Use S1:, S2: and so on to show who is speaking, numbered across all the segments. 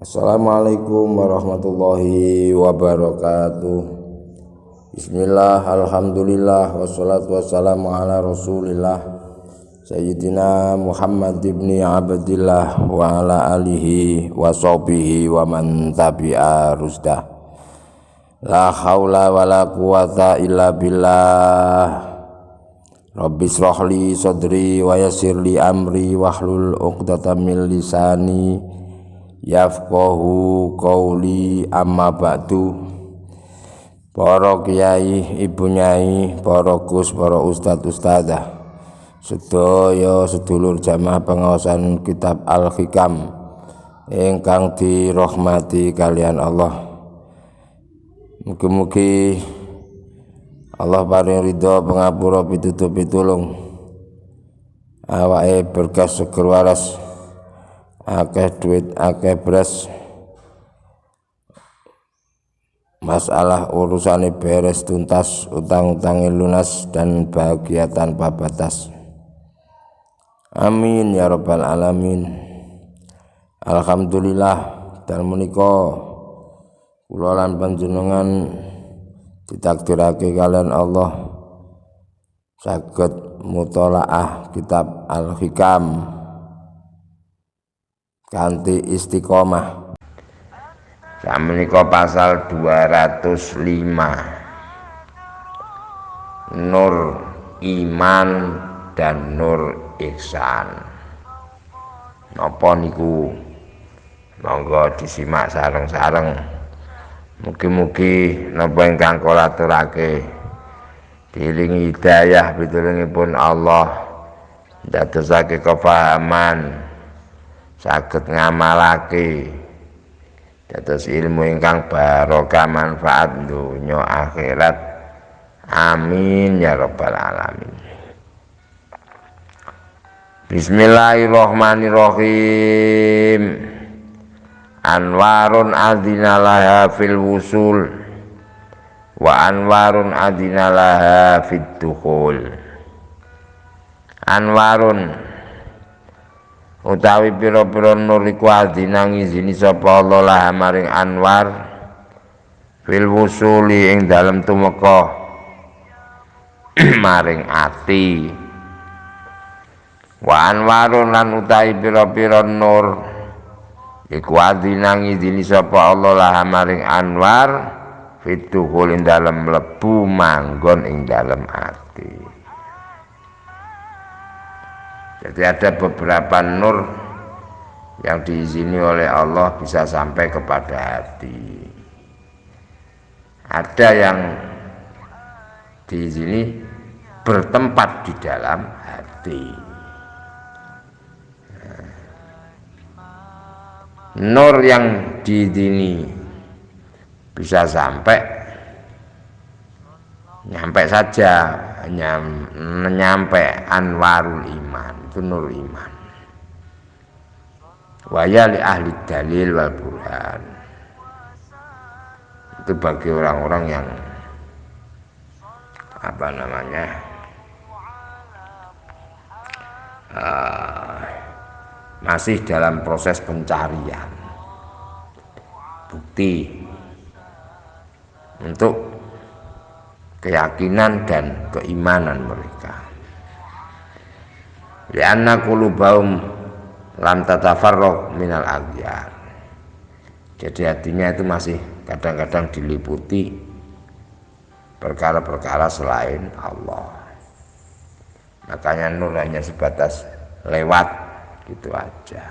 S1: Assalamualaikum warahmatullahi wabarakatuh. Bismillah, alhamdulillah, wassalatu wassalamu ala rasulillah Sayyidina Muhammad ibni Abdillah wa ala alihi wa sahbihi wa man tabi'a rusdah. La haula wa la quwata illa billah. Rabbi shrahli sadri wa yassirli amri wahlul 'uqdatam min lisani yafqahu qauli, amma ba'du. Para kiai, ibu nyai, para gus, para ustad ustadzah, sedaya sedulur jamaah pengawasan kitab Al-Hikam ingkang dirahmati kalian Allah. Mugi-mugi Allah paring ridho pangapura pitutuh pitulung, awake berkah seger waras, akeh duit akeh beras, masalah urusane beres tuntas, utang-utange lunas, dan bahagia tanpa batas. Amin ya rabbal alamin. Alhamdulillah, dan menika kula lan panjenengan ditakdirake kalian Allah saged mutolaah kitab Al-Hikam kanthi istiqomah. Samenika pasal 205, nur iman dan nur ihsan. Napa niku? Monggo disimak sareng-sareng. Mugi-mugi napa ingkang kula aturake diiringi hidayah pitulungipun Allah, ndadosake kepahaman, saged ngamalake dados ilmu ingkang barokah manfaat donya akhirat. Amin ya rabbal alamin. Bismillahirrahmanirrahim. Anwarun adzinalaha fil wusul wa anwarun adzinalaha fid dukhul. Anwarun utawi pira-pira nur iku adzina ngizini sapa Allah lah maring anwar fil wusuli ing dalem tumeka maring ati. Wa anwarun lan utawi pira-pira nur iku adzina ngizini sapa Allah lah maring anwar fituhul ing dalem mlebu manggon ing dalem ati. Jadi ada beberapa nur yang diizini oleh Allah bisa sampai kepada hati. Ada yang diizini bertempat di dalam hati. Nur yang diizini bisa sampai nyampe saja, nyampe anwarul iman, itu nur iman. Waya li ahli dalil wal burhan, itu bagi orang-orang yang masih dalam proses pencarian bukti untuk keyakinan dan keimanan mereka. Lianna qulubahum lam tatafarraq minal aghyar. Jadi hatinya itu masih kadang-kadang diliputi perkara-perkara selain Allah. Makanya nur hanya sebatas lewat gitu aja.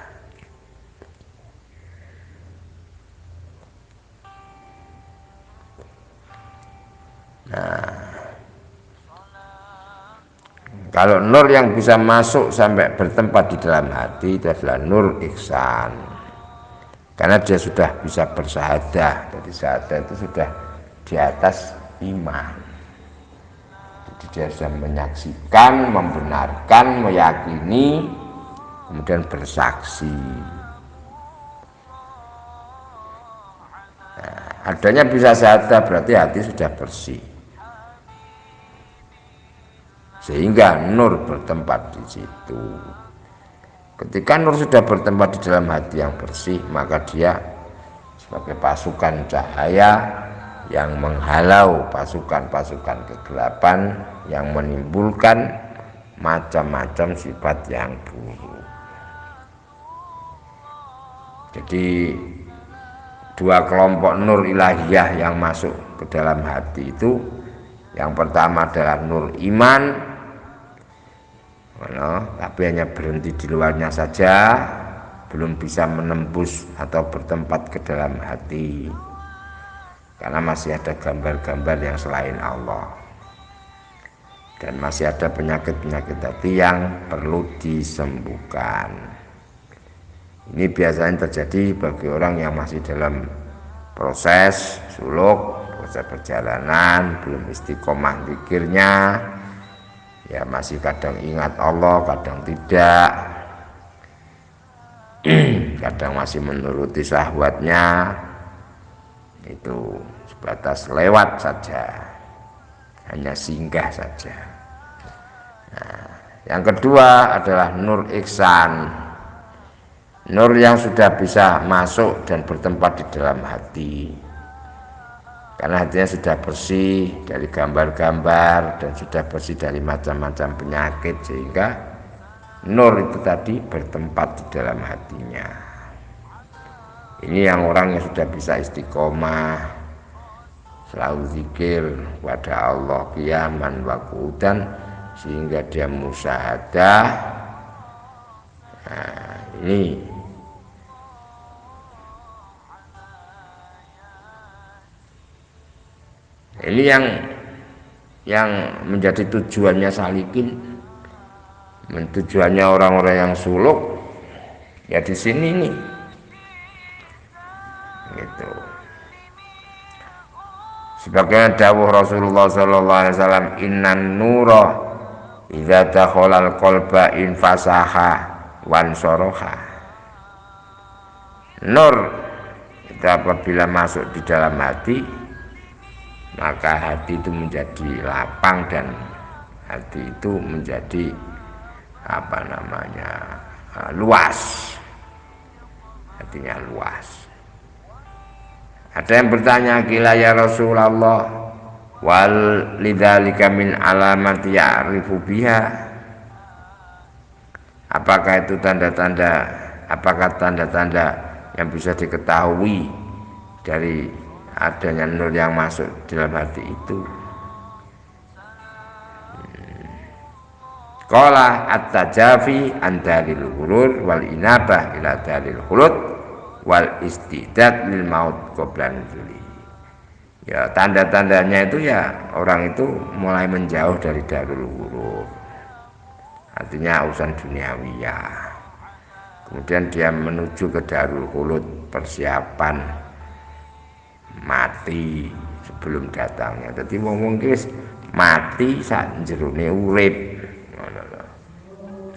S1: Nah, kalau nur yang bisa masuk sampai bertempat di dalam hati itu adalah nur ihsan, karena dia sudah bisa bersahadah. Jadi syahadah itu sudah di atas iman. Jadi dia sudah menyaksikan, membenarkan, meyakini, kemudian bersaksi. Nah, adanya bisa syahadah berarti hati sudah bersih, sehingga nur bertempat di situ. Ketika nur sudah bertempat di dalam hati yang bersih, maka dia sebagai pasukan cahaya yang menghalau pasukan-pasukan kegelapan yang menimbulkan macam-macam sifat yang buruk. Jadi dua kelompok nur ilahiyah yang masuk ke dalam hati itu, yang pertama adalah nur iman, tapi hanya berhenti di luarnya saja, belum bisa menembus atau bertempat ke dalam hati, karena masih ada gambar-gambar yang selain Allah, dan masih ada penyakit-penyakit hati yang perlu disembuhkan. Ini biasanya terjadi bagi orang yang masih dalam proses suluk, proses perjalanan, belum istiqomah zikirnya, ya masih kadang ingat Allah, kadang tidak, kadang masih menuruti syahwatnya, itu sebatas lewat saja, hanya singgah saja. Nah, yang kedua adalah nur ihsan, nur yang sudah bisa masuk dan bertempat di dalam hati, karena hatinya sudah bersih dari gambar-gambar dan sudah bersih dari macam-macam penyakit, sehingga nur itu tadi bertempat di dalam hatinya. Ini yang orang yang sudah bisa istiqomah, selalu zikir pada Allah qiyaman wa qu'udan, sehingga dia musyahadah. Nah, ini yang menjadi tujuannya salikin, tujuannya orang-orang yang suluk, ya di sini nih, gitu. Sebagaimana dawuh Rasulullah sallallahu alaihi wasallam, innan nura idza dakhalal qalba infasaha wan soroha. Nur itu apabila masuk di dalam hati, maka hati itu menjadi lapang dan hati itu menjadi luas, hatinya luas. Ada yang bertanya, qila ya Rasulullah, wal lidzalika min alamati ya'rifu biha, apakah itu tanda-tanda, apakah tanda-tanda yang bisa diketahui dari adanya nur yang masuk dalam hati itu? Qala at-tajafi an dalil ghurur wal inabah ila dalil khulud wal istidad lil maut qabla nuzuli. Ya, tanda-tandanya itu ya orang itu mulai menjauh dari darul ghurur, artinya urusan duniawiyah. Kemudian dia menuju ke darul khulud, persiapan mati sebelum datangnya. Jadi wong iki mati sak jerone urip.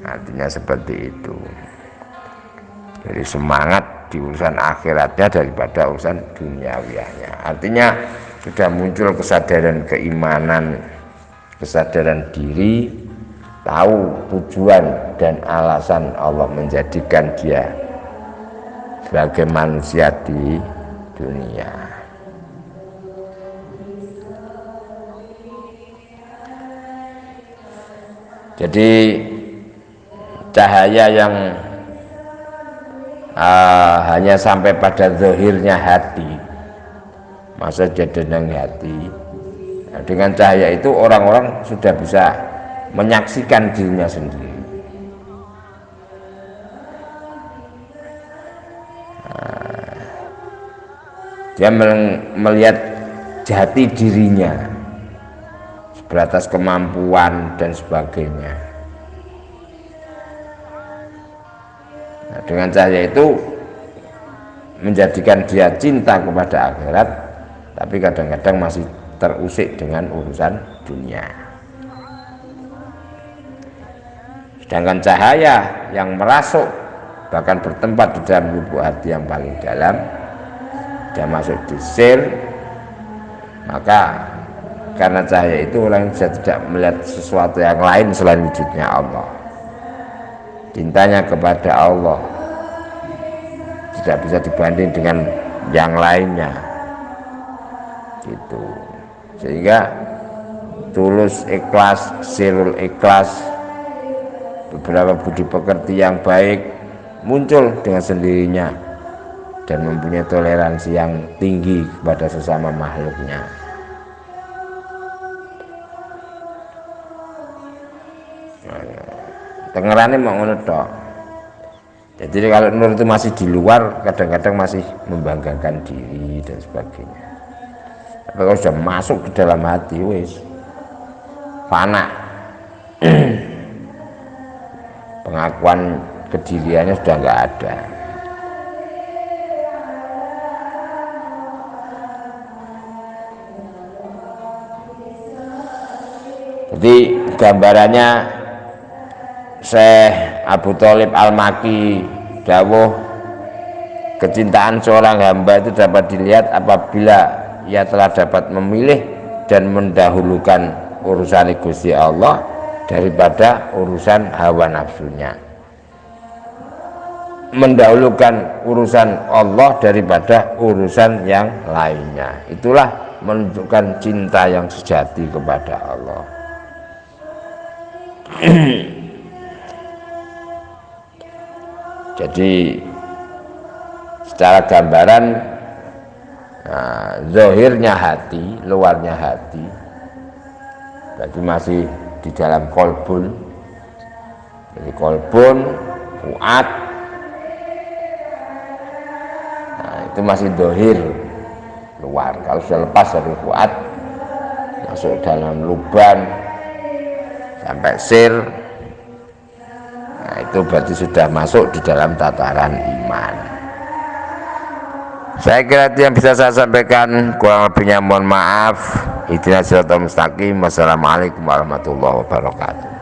S1: Artinya seperti itu. Jadi semangat di urusan akhiratnya daripada urusan duniawiyahnya. Artinya sudah muncul kesadaran keimanan, kesadaran diri, tahu tujuan dan alasan Allah menjadikan dia sebagai manusia di dunia. Jadi cahaya yang hanya sampai pada zahirnya hati, masa jadenang hati. Nah, dengan cahaya itu orang-orang sudah bisa menyaksikan dirinya sendiri. Dia melihat jati dirinya, sebatas kemampuan dan sebagainya. Nah, dengan cahaya itu menjadikan dia cinta kepada akhirat, tapi kadang-kadang masih terusik dengan urusan dunia. Sedangkan cahaya yang merasuk, bahkan bertempat di dalam lubuk hati yang paling dalam, dia masuk di sir, maka karena cahaya itu orang bisa tidak melihat sesuatu yang lain selain wujudnya Allah. Cintanya kepada Allah tidak bisa dibanding dengan yang lainnya gitu. Sehingga tulus ikhlas, sirul ikhlas, beberapa budi pekerti yang baik muncul dengan sendirinya dan mempunyai toleransi yang tinggi kepada sesama makhluknya. Dengerannya mau ngono tok. Jadi kalau nur itu masih di luar, kadang-kadang masih membanggakan diri dan sebagainya. Tapi kalau sudah masuk ke dalam hati, wis fana. Pengakuan kediriannya sudah nggak ada. Jadi gambarannya Syekh Abu Thalib Al-Makki dawuh, kecintaan seorang hamba itu dapat dilihat apabila ia telah dapat memilih dan mendahulukan urusan Gusti Allah daripada urusan hawa nafsunya, mendahulukan urusan Allah daripada urusan yang lainnya. Itulah menunjukkan cinta yang sejati kepada Allah. Jadi secara gambaran, zahirnya hati, luarnya hati, berarti masih di dalam kolbun. Jadi kolbun, fuad, itu masih zahir luar. Kalau sudah lepas dari fuad, masuk dalam luban sampai sir, itu berarti sudah masuk di dalam tataran iman. Saya kira itu yang bisa saya sampaikan, kurang lebihnya mohon maaf. Ihdinas siratal mustaqim. Wassalamualaikum warahmatullahi wabarakatuh.